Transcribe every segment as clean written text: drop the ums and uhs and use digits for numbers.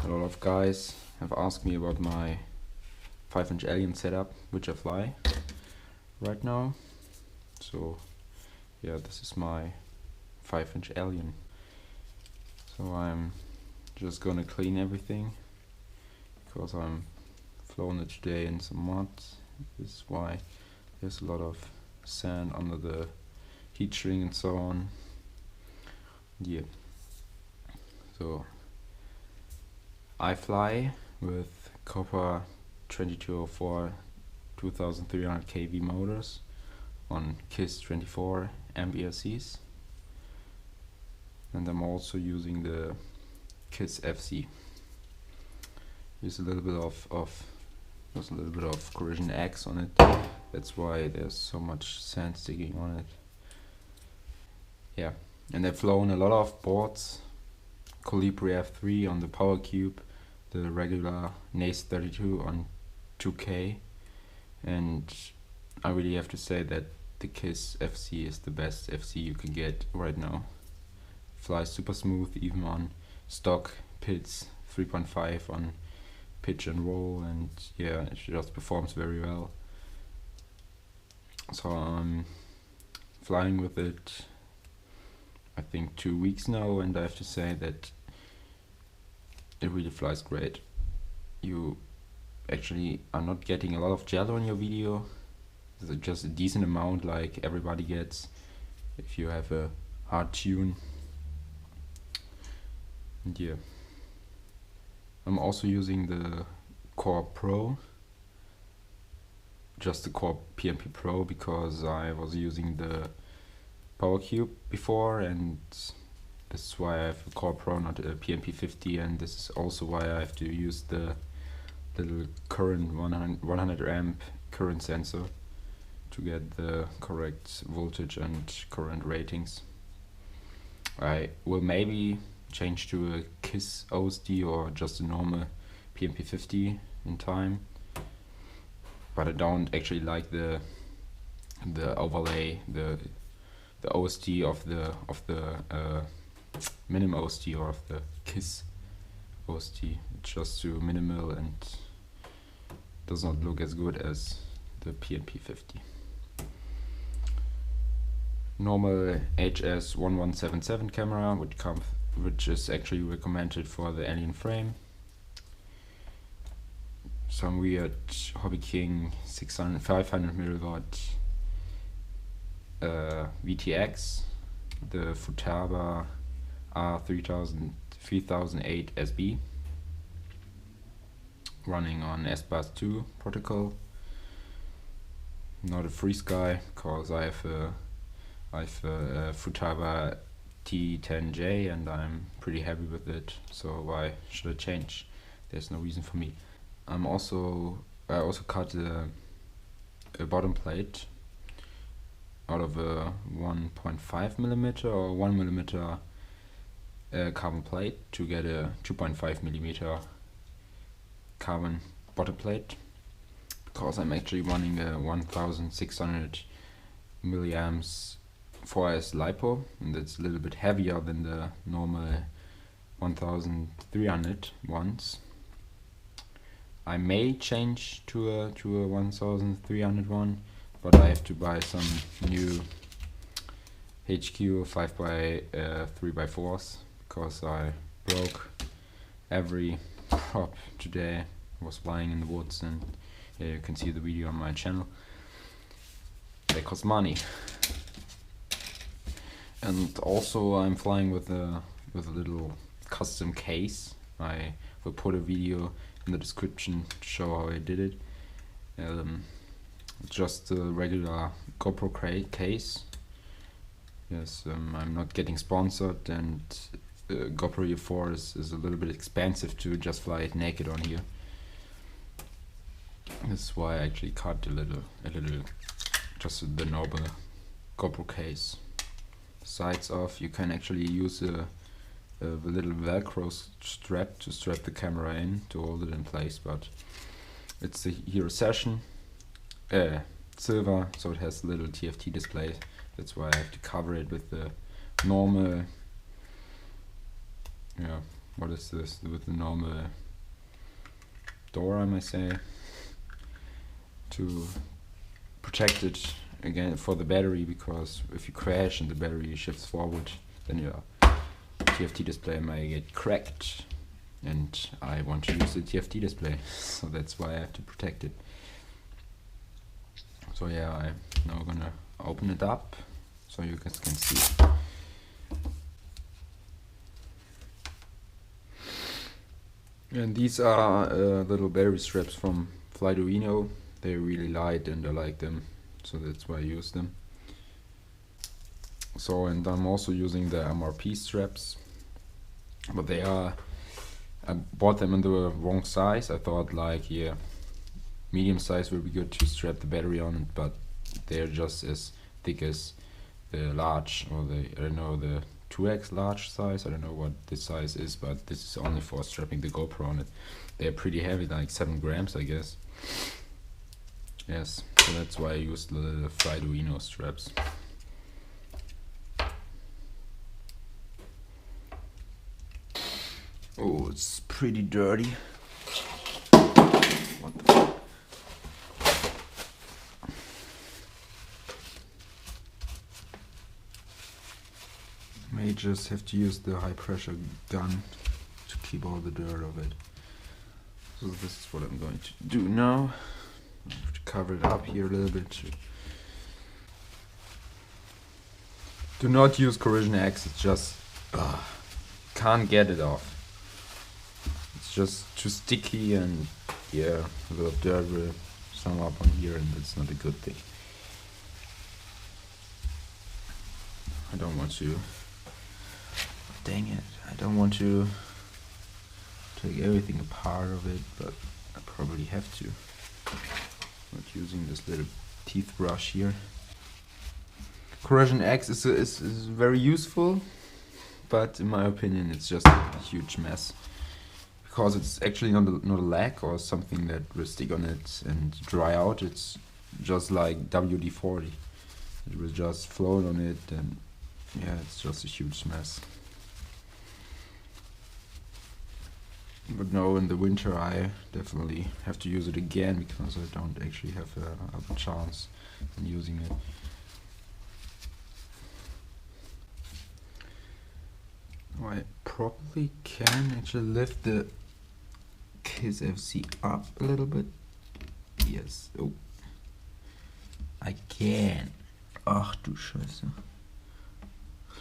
A lot of guys have asked me about my 5-inch Alien setup, which I fly right now. So yeah, this is my 5-inch Alien. So I'm just gonna clean everything because I'm flown it today in some mud. This is why there's a lot of sand under the heat shrink and so on. Yeah. So I fly with copper 2204 2300 kV motors on KISS 24 amp ERCs, and I'm also using the KISS FC. There's a little bit of corrosion X on it. That's why there's so much sand sticking on it. Yeah, and I've flown a lot of boards. Colibri F3 on the Power Cube, the regular NACE 32 on 2K, and I really have to say that the KISS FC is the best FC you can get right now. Flies super smooth even on stock pits, 3.5 on pitch and roll, and yeah, it just performs very well. So I'm flying with it I think 2 weeks now, and I have to say that it really flies great. You actually are not getting a lot of gel on your video. It's just a decent amount like everybody gets if you have a hard tune. And yeah, I'm also using the Core Pro, just the Core PMP Pro, because I was using the Power Cube before, and this is why I have a Core Pro, not a PMP 50, and this is also why I have to use the little current 100 amp current sensor to get the correct voltage and current ratings. I will maybe change to a KISS OSD or just a normal PMP 50 in time, but I don't actually like the overlay, the OSD of the minimum OSD or of the KISS OSD. It's just too minimal and does not look as good as the PMP 50. Normal HS1177 camera, which is actually recommended for the Alien frame. Some weird Hobby King 500 milliwatt VTX, the Futaba R3008 SB, running on S-Bus 2 protocol. Not a FreeSky because I have a Futaba T10J and I'm pretty happy with it, so why should I change? There's no reason for me. I also cut a bottom plate out of a 1.5 millimeter or 1 millimeter carbon plate to get a 2.5 millimeter carbon bottom plate, because I'm actually running a 1600 milliamps 4S LiPo, and that's a little bit heavier than the normal 1300 ones. I may change to a 1300 one, but I have to buy some new HQ 5x3x4s because I broke every prop today. I was flying in the woods, and yeah, you can see the video on my channel. They cost money. And also I'm flying with a little custom case. I will put a video in the description to show how I did it. Just a regular GoPro case. Yes, I'm not getting sponsored, and GoPro Hero 4 is a little bit expensive to just fly it naked on here. This is why I actually cut a little, just the normal GoPro case. Sides off, you can actually use a little Velcro strap to strap the camera in to hold it in place, but it's the Hero Session silver, so it has a little TFT display. That's why I have to cover it with the normal what is this, with the normal door, I might say, to protect it again for the battery, because if you crash and the battery shifts forward, then your TFT display may get cracked, and I want to use the TFT display, so that's why I have to protect it. So yeah, I'm now gonna open it up so you guys can see. And these are little battery straps from Arduino. They're really light and I like them, so that's why I use them. So, and I'm also using the MRP straps, but they are, I bought them in the wrong size. I thought like, yeah, medium size would be good to strap the battery on it, but they're just as thick as the large, or the, I don't know, the 2x large size. I don't know what this size is, but this is only for strapping the GoPro on it. They're pretty heavy, like 7 grams, I guess. Yes, so that's why I used the little Arduino straps. Oh, it's pretty dirty. What the fuck? May just have to use the high pressure gun to keep all the dirt of it. So this is what I'm going to do now. I have to cover it up here a little bit. Do not use Corrosion X, it's just can't get it off. It's just too sticky, and yeah, a little dirt will sum up on here, and that's not a good thing. I don't want to, dang it, I don't want to take everything apart of it, but I probably have to. Not using this little teeth brush here. Corrosion X is very useful, but in my opinion it's just a huge mess, because it's actually not a lac or something that will stick on it and dry out. It's just like WD-40. It will just float on it, and yeah, it's just a huge mess. But no, in the winter I definitely have to use it again, because I don't actually have a chance in using it. I probably can actually lift the KISS FC up a little bit. Yes. Oh. I can. Ach du Scheiße.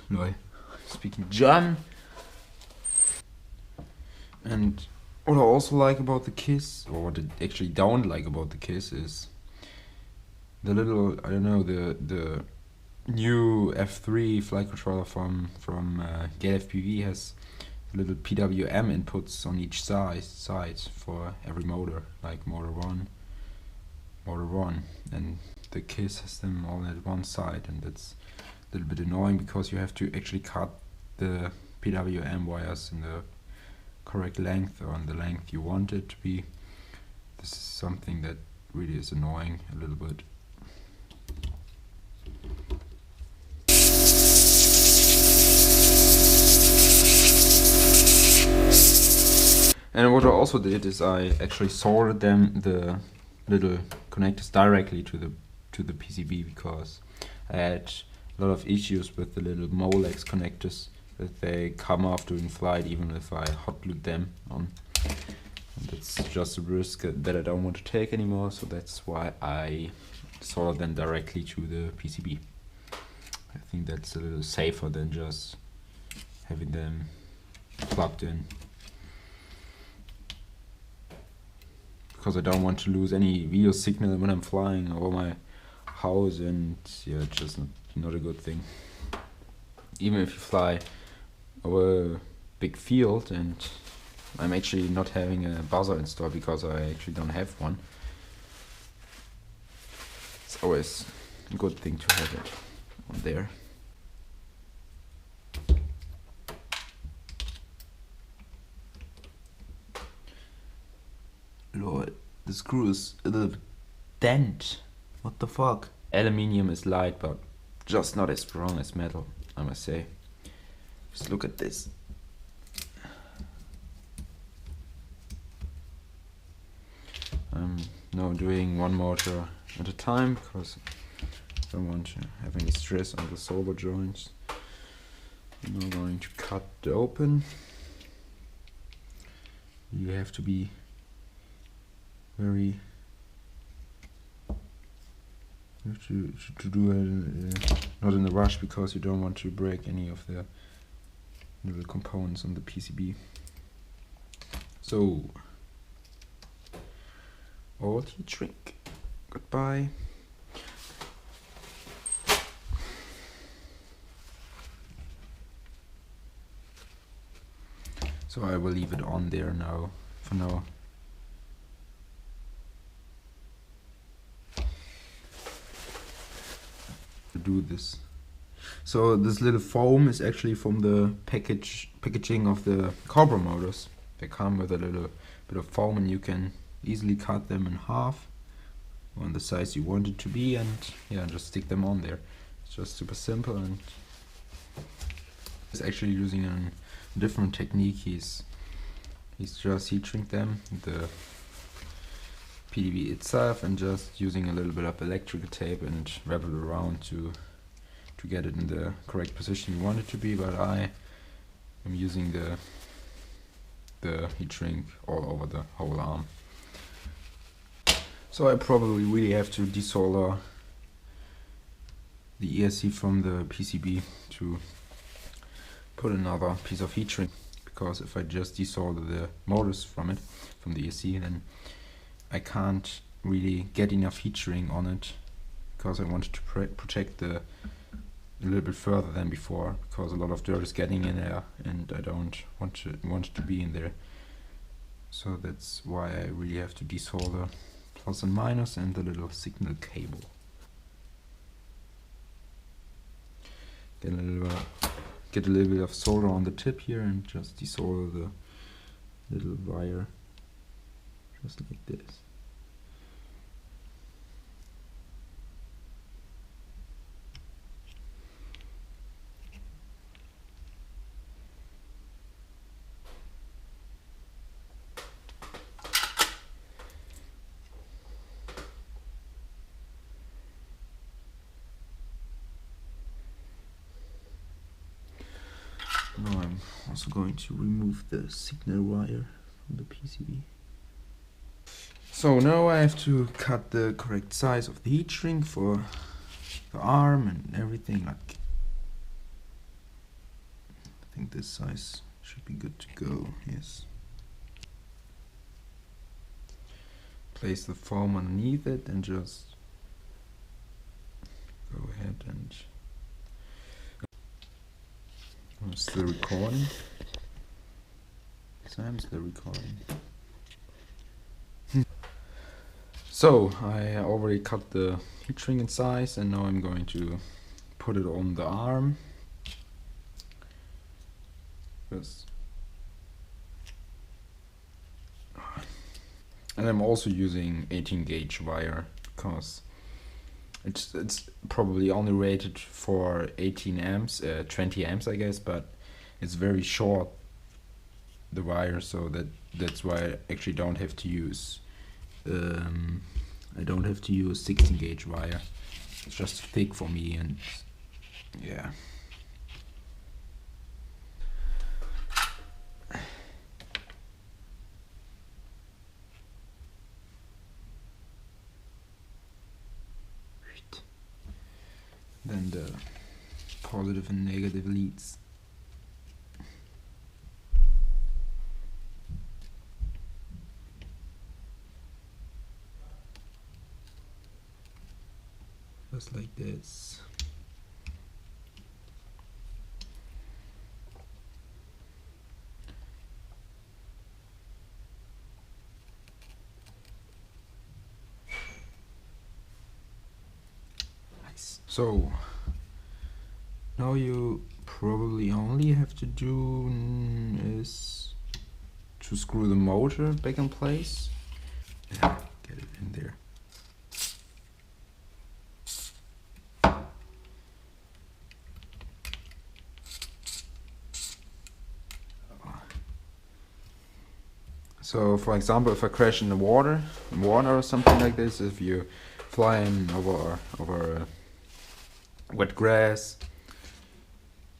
Lol. Speaking German. And what I also like about the KISS, or what I actually don't like about the KISS, is the little, I don't know, the new F3 flight controller from GateFPV has little PWM inputs on each side for every motor, like motor 1, and the KISS has them all at one side, and that's a little bit annoying, because you have to actually cut the PWM wires in the correct length, or on the length you want it to be. This is something that really is annoying a little bit. And what I also did is I actually soldered the little connectors directly to the PCB, because I had a lot of issues with the little Molex connectors, that they come off during flight even if I hot glued them on. And that's just a risk that I don't want to take anymore, so that's why I solder them directly to the PCB. I think that's a little safer than just having them plugged in, because I don't want to lose any video signal when I'm flying over my house, and yeah, it's just not a good thing. Even if you fly over a big field, and I'm actually not having a buzzer installed because I actually don't have one. It's always a good thing to have it on there. Lord, the screw is a little dent. What the fuck? Aluminium is light, but just not as strong as metal, I must say. Just look at this. now doing one motor at a time because I don't want to have any stress on the solder joints. I'm now going to cut the open. You have to be very to do it not in a rush, because you don't want to break any of the little components on the PCB. So, old heat shrink, goodbye. So I will leave it on there now, for now. To do this. So this little foam is actually from the packaging of the GoPro motors. They come with a little bit of foam, and you can easily cut them in half on the size you want it to be, and yeah, just stick them on there. It's just super simple, and he's actually using a different technique. He's just heat shrink them, the PDB itself, and just using a little bit of electrical tape and wrap it around to get it in the correct position you want it to be. But I am using the heat shrink all over the whole arm. So I probably really have to desolder the ESC from the PCB to put another piece of heat shrink, because if I just desolder the motors from the ESC, then I can't really get enough heat shrink on it, because I wanted to protect the a little bit further than before, because a lot of dirt is getting in there and I don't want it to be in there. So that's why I really have to desolder plus and minus and the little signal cable. Get a little bit of solder on the tip here and just desolder the little wire just like this. Now I'm also going to remove the signal wire from the PCB. So now I have to cut the correct size of the heat shrink for the arm and everything. Like, I think this size should be good to go. Yes. Place the foam underneath it and just go ahead and... I'm still recording. I'm still recording. So I already cut the heat shrink in size, and now I'm going to put it on the arm. Yes. And I'm also using 18 gauge wire, because it's probably only rated for 18 amps, 20 amps I guess, but it's very short, the wire, so that's why I actually don't have to use 16 gauge wire. It's just thick for me, and yeah. Then the positive and negative leads. Just like this. Nice. So now you probably only have to do is to screw the motor back in place. Yeah, get it in there. So for example, if I crash in the water or something like this, if you flying over wet grass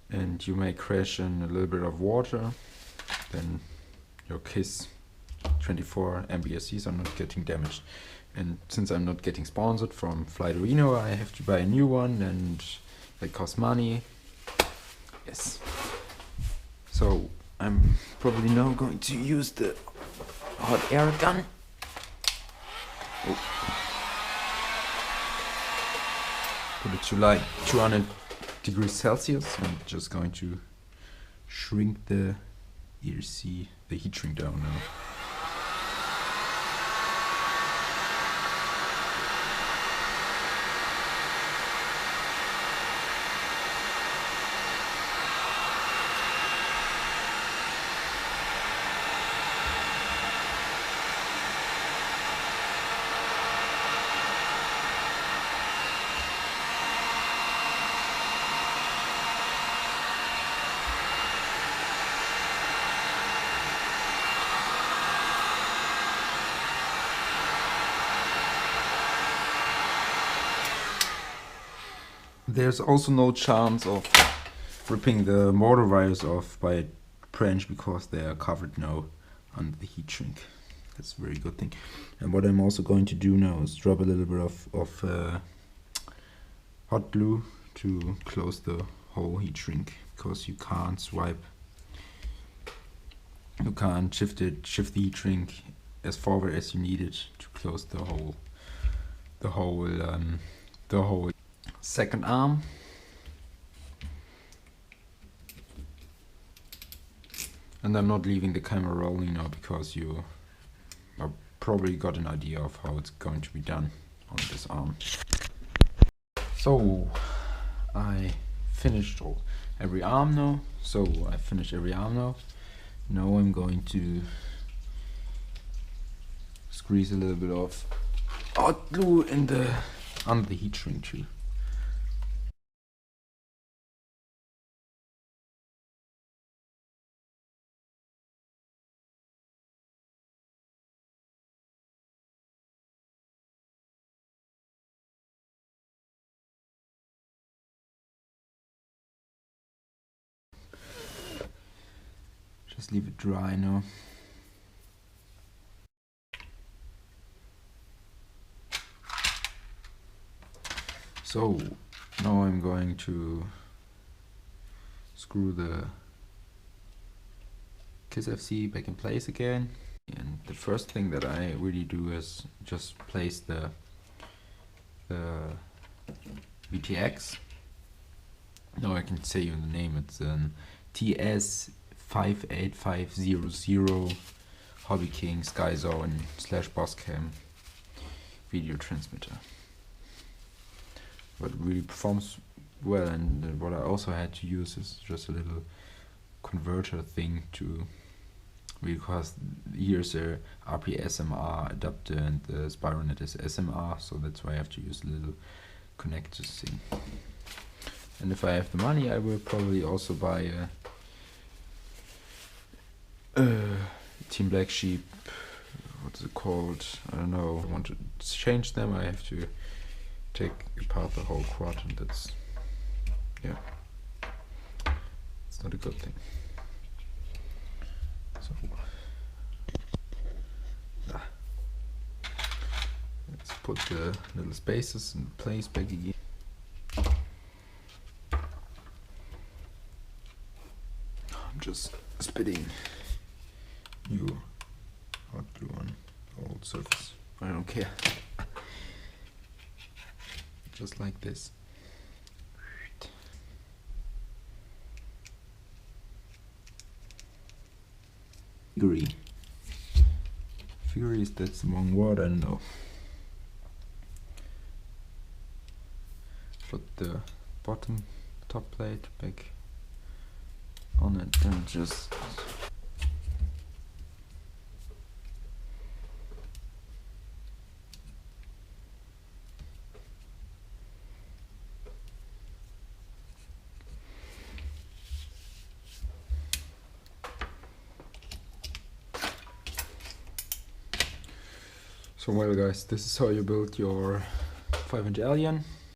and you may crash in a little bit of water, then your KISS 24 MBSCs are not getting damaged. And since I'm not getting sponsored from Flight Reno, I have to buy a new one, and that costs money. Yes. So I'm probably now going to use the hot air gun. Oh. Put it to like 200 degrees Celsius. I'm just going to shrink the ERC, the heat shrink down now. There's also no chance of ripping the motor wires off by a branch because they are covered now under the heat shrink. That's a very good thing. And what I'm also going to do now is drop a little bit of hot glue to close the whole heat shrink, because you can't swipe, you can't shift the heat shrink as forward as you need it to close the whole second arm. And I'm not leaving the camera rolling now because you probably got an idea of how it's going to be done on this arm. So I finished every arm now. Now I'm going to squeeze a little bit of hot glue under the heat shrink too. Just leave it dry now. So now I'm going to screw the KISS FC back in place again. And the first thing that I really do is just place the VTX. Now I can say you the name. It's an TS58500 Hobby King Sky Zone / Bosscam video transmitter. But it really performs well, and what I also had to use is just a little converter thing to, because here's a RP-SMR adapter and the Spironet is SMR, so that's why I have to use a little connector thing. And if I have the money, I will probably also buy a Team Black Sheep, what's it called, I don't know. I want to change them, I have to take apart the whole quad, and that's, yeah, it's not a good thing. So let's put the little spaces in place back again. I'm just spitting new hot glue on the old surface. I don't care. Just like this. Fury is that's the wrong word, I don't know. Put the top plate back on it and just So well guys, this is how you build your 5-inch alien.